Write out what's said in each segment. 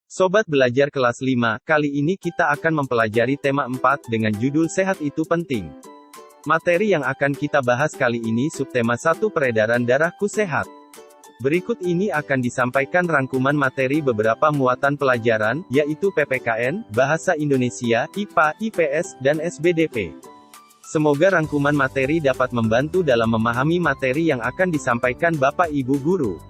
Sobat belajar kelas 5, kali ini kita akan mempelajari tema 4 dengan judul Sehat Itu Penting. Materi yang akan kita bahas kali ini subtema 1 peredaran darahku sehat. Berikut ini akan disampaikan rangkuman materi beberapa muatan pelajaran, yaitu PPKN, Bahasa Indonesia, IPA, IPS, dan SBDP. Semoga rangkuman materi dapat membantu dalam memahami materi yang akan disampaikan Bapak Ibu Guru.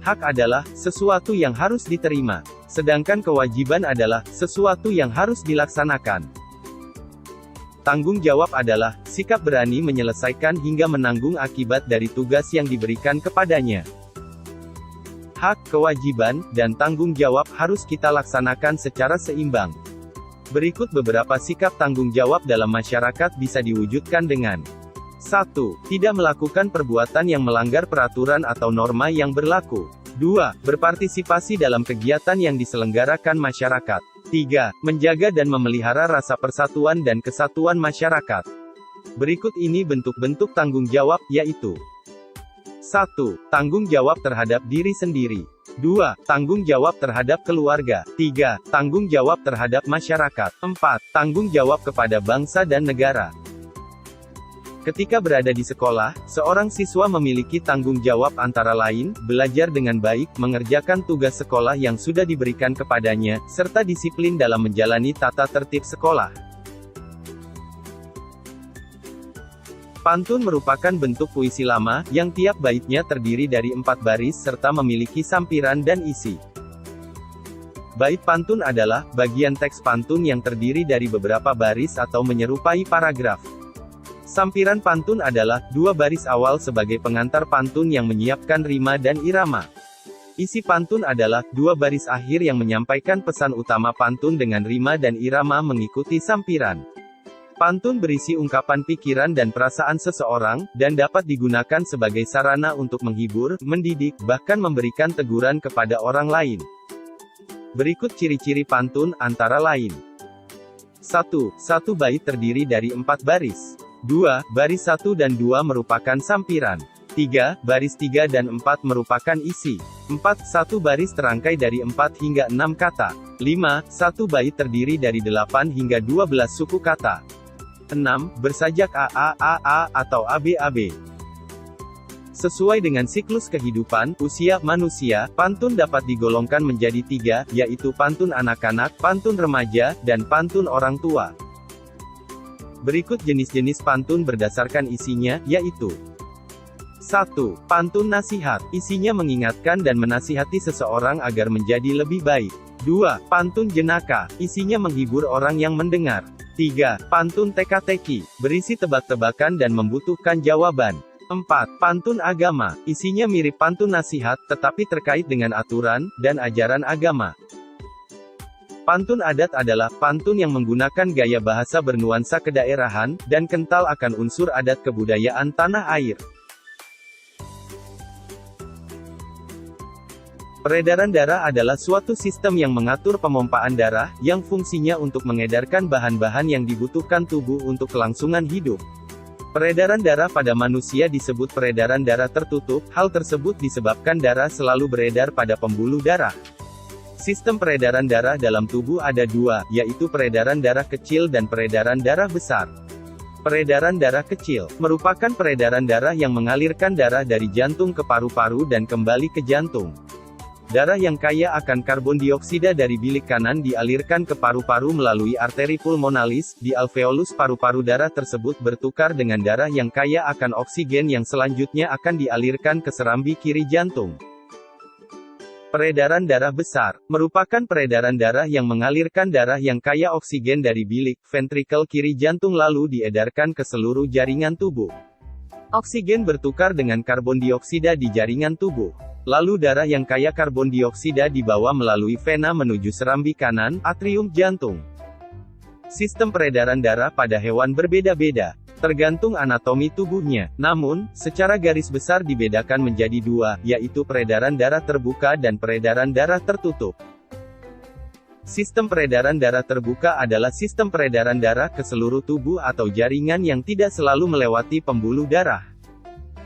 Hak adalah sesuatu yang harus diterima, sedangkan kewajiban adalah sesuatu yang harus dilaksanakan. Tanggung jawab adalah sikap berani menyelesaikan hingga menanggung akibat dari tugas yang diberikan kepadanya. Hak, kewajiban, dan tanggung jawab harus kita laksanakan secara seimbang. Berikut beberapa sikap tanggung jawab dalam masyarakat bisa diwujudkan dengan 1. Tidak melakukan perbuatan yang melanggar peraturan atau norma yang berlaku. 2. Berpartisipasi dalam kegiatan yang diselenggarakan masyarakat. 3. Menjaga dan memelihara rasa persatuan dan kesatuan masyarakat. Berikut ini bentuk-bentuk tanggung jawab, yaitu 1. Tanggung jawab terhadap diri sendiri. 2. Tanggung jawab terhadap keluarga. 3. Tanggung jawab terhadap masyarakat. 4. Tanggung jawab kepada bangsa dan negara. Ketika berada di sekolah, seorang siswa memiliki tanggung jawab antara lain, belajar dengan baik, mengerjakan tugas sekolah yang sudah diberikan kepadanya, serta disiplin dalam menjalani tata tertib sekolah. Pantun merupakan bentuk puisi lama, yang tiap baitnya terdiri dari 4 baris serta memiliki sampiran dan isi. Bait pantun adalah bagian teks pantun yang terdiri dari beberapa baris atau menyerupai paragraf. Sampiran pantun adalah 2 baris awal sebagai pengantar pantun yang menyiapkan rima dan irama. Isi pantun adalah 2 baris akhir yang menyampaikan pesan utama pantun dengan rima dan irama mengikuti sampiran. Pantun berisi ungkapan pikiran dan perasaan seseorang, dan dapat digunakan sebagai sarana untuk menghibur, mendidik, bahkan memberikan teguran kepada orang lain. Berikut ciri-ciri pantun, antara lain. 1. Satu bait terdiri dari 4 baris. 2. Baris 1 dan 2 merupakan sampiran. 3. Baris 3 dan 4 merupakan isi. 4. Satu baris terangkai dari 4 hingga 6 kata. 5. Satu bait terdiri dari 8 hingga 12 suku kata. 6. Bersajak a atau ab. Sesuai dengan siklus kehidupan, usia manusia, pantun dapat digolongkan menjadi 3, yaitu pantun anak-anak, pantun remaja, dan pantun orang tua. Berikut jenis-jenis pantun berdasarkan isinya, yaitu 1. Pantun nasihat, isinya mengingatkan dan menasihati seseorang agar menjadi lebih baik. 2. Pantun jenaka, isinya menghibur orang yang mendengar. 3. Pantun teka-teki, berisi tebak-tebakan dan membutuhkan jawaban. 4. Pantun agama, isinya mirip pantun nasihat, tetapi terkait dengan aturan dan ajaran agama. Pantun adat adalah pantun yang menggunakan gaya bahasa bernuansa kedaerahan, dan kental akan unsur adat kebudayaan tanah air. Peredaran darah adalah suatu sistem yang mengatur pemompaan darah, yang fungsinya untuk mengedarkan bahan-bahan yang dibutuhkan tubuh untuk kelangsungan hidup. Peredaran darah pada manusia disebut peredaran darah tertutup, hal tersebut disebabkan darah selalu beredar pada pembuluh darah. Sistem peredaran darah dalam tubuh ada 2, yaitu peredaran darah kecil dan peredaran darah besar. Peredaran darah kecil merupakan peredaran darah yang mengalirkan darah dari jantung ke paru-paru dan kembali ke jantung. Darah yang kaya akan karbon dioksida dari bilik kanan dialirkan ke paru-paru melalui arteri pulmonalis, di alveolus paru-paru. Darah tersebut bertukar dengan darah yang kaya akan oksigen yang selanjutnya akan dialirkan ke serambi kiri jantung. Peredaran darah besar merupakan peredaran darah yang mengalirkan darah yang kaya oksigen dari bilik ventrikel kiri jantung lalu diedarkan ke seluruh jaringan tubuh. Oksigen bertukar dengan karbon dioksida di jaringan tubuh. Lalu darah yang kaya karbon dioksida dibawa melalui vena menuju serambi kanan, atrium jantung. Sistem peredaran darah pada hewan berbeda-beda, tergantung anatomi tubuhnya. Namun, secara garis besar dibedakan menjadi 2, yaitu peredaran darah terbuka dan peredaran darah tertutup. Sistem peredaran darah terbuka adalah sistem peredaran darah ke seluruh tubuh atau jaringan yang tidak selalu melewati pembuluh darah.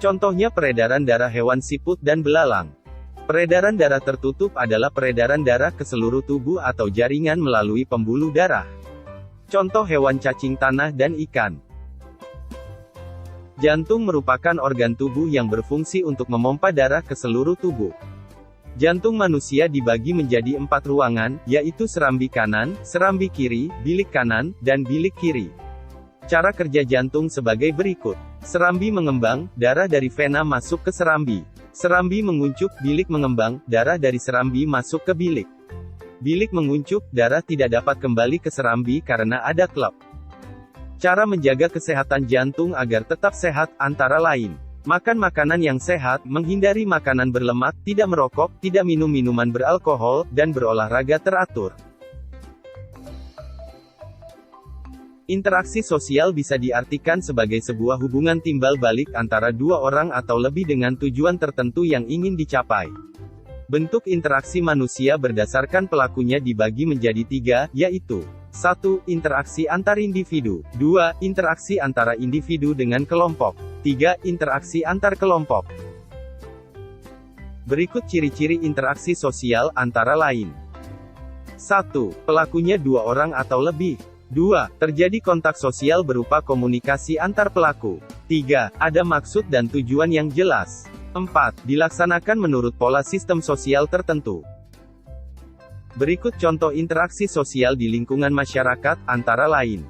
Contohnya peredaran darah hewan siput dan belalang. Peredaran darah tertutup adalah peredaran darah ke seluruh tubuh atau jaringan melalui pembuluh darah. Contoh hewan cacing tanah dan ikan. Jantung merupakan organ tubuh yang berfungsi untuk memompa darah ke seluruh tubuh. Jantung manusia dibagi menjadi 4 ruangan, yaitu serambi kanan, serambi kiri, bilik kanan, dan bilik kiri. Cara kerja jantung sebagai berikut. Serambi mengembang, darah dari vena masuk ke serambi. Serambi menguncup, bilik mengembang, darah dari serambi masuk ke bilik. Bilik menguncup, darah tidak dapat kembali ke serambi karena ada klep. Cara menjaga kesehatan jantung agar tetap sehat, antara lain: makan makanan yang sehat, menghindari makanan berlemak, tidak merokok, tidak minum minuman beralkohol, dan berolahraga teratur. Interaksi sosial bisa diartikan sebagai sebuah hubungan timbal balik antara dua orang atau lebih dengan tujuan tertentu yang ingin dicapai. Bentuk interaksi manusia berdasarkan pelakunya dibagi menjadi 3, yaitu: 1. Interaksi antar individu. 2. Interaksi antara individu dengan kelompok. 3. Interaksi antar kelompok. Berikut ciri-ciri interaksi sosial, antara lain. 1. Pelakunya 2 orang atau lebih. 2. Terjadi kontak sosial berupa komunikasi antar pelaku. 3. Ada maksud dan tujuan yang jelas. 4. Dilaksanakan menurut pola sistem sosial tertentu. Berikut contoh interaksi sosial di lingkungan masyarakat, antara lain.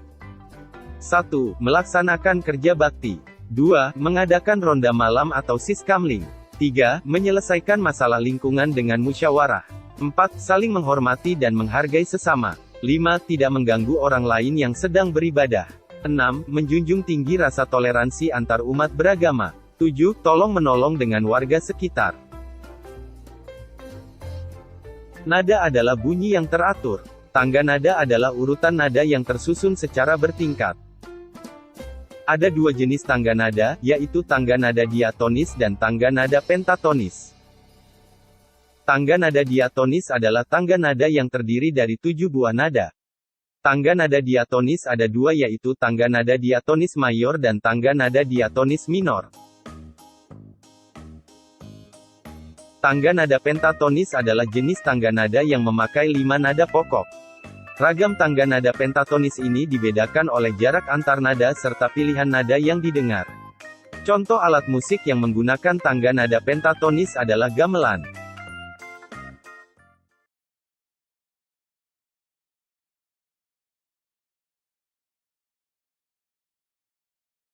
1. Melaksanakan kerja bakti. 2. Mengadakan ronda malam atau siskamling. 3. Menyelesaikan masalah lingkungan dengan musyawarah. 4. Saling menghormati dan menghargai sesama. 5. Tidak mengganggu orang lain yang sedang beribadah. 6. Menjunjung tinggi rasa toleransi antar umat beragama. 7. Tolong-menolong dengan warga sekitar. Nada adalah bunyi yang teratur. Tangga nada adalah urutan nada yang tersusun secara bertingkat. Ada 2 jenis tangga nada, yaitu tangga nada diatonis dan tangga nada pentatonis. Tangga nada diatonis adalah tangga nada yang terdiri dari 7 buah nada. Tangga nada diatonis ada 2, yaitu tangga nada diatonis mayor dan tangga nada diatonis minor. Tangga nada pentatonis adalah jenis tangga nada yang memakai 5 nada pokok. Ragam tangga nada pentatonis ini dibedakan oleh jarak antar nada serta pilihan nada yang didengar. Contoh alat musik yang menggunakan tangga nada pentatonis adalah gamelan.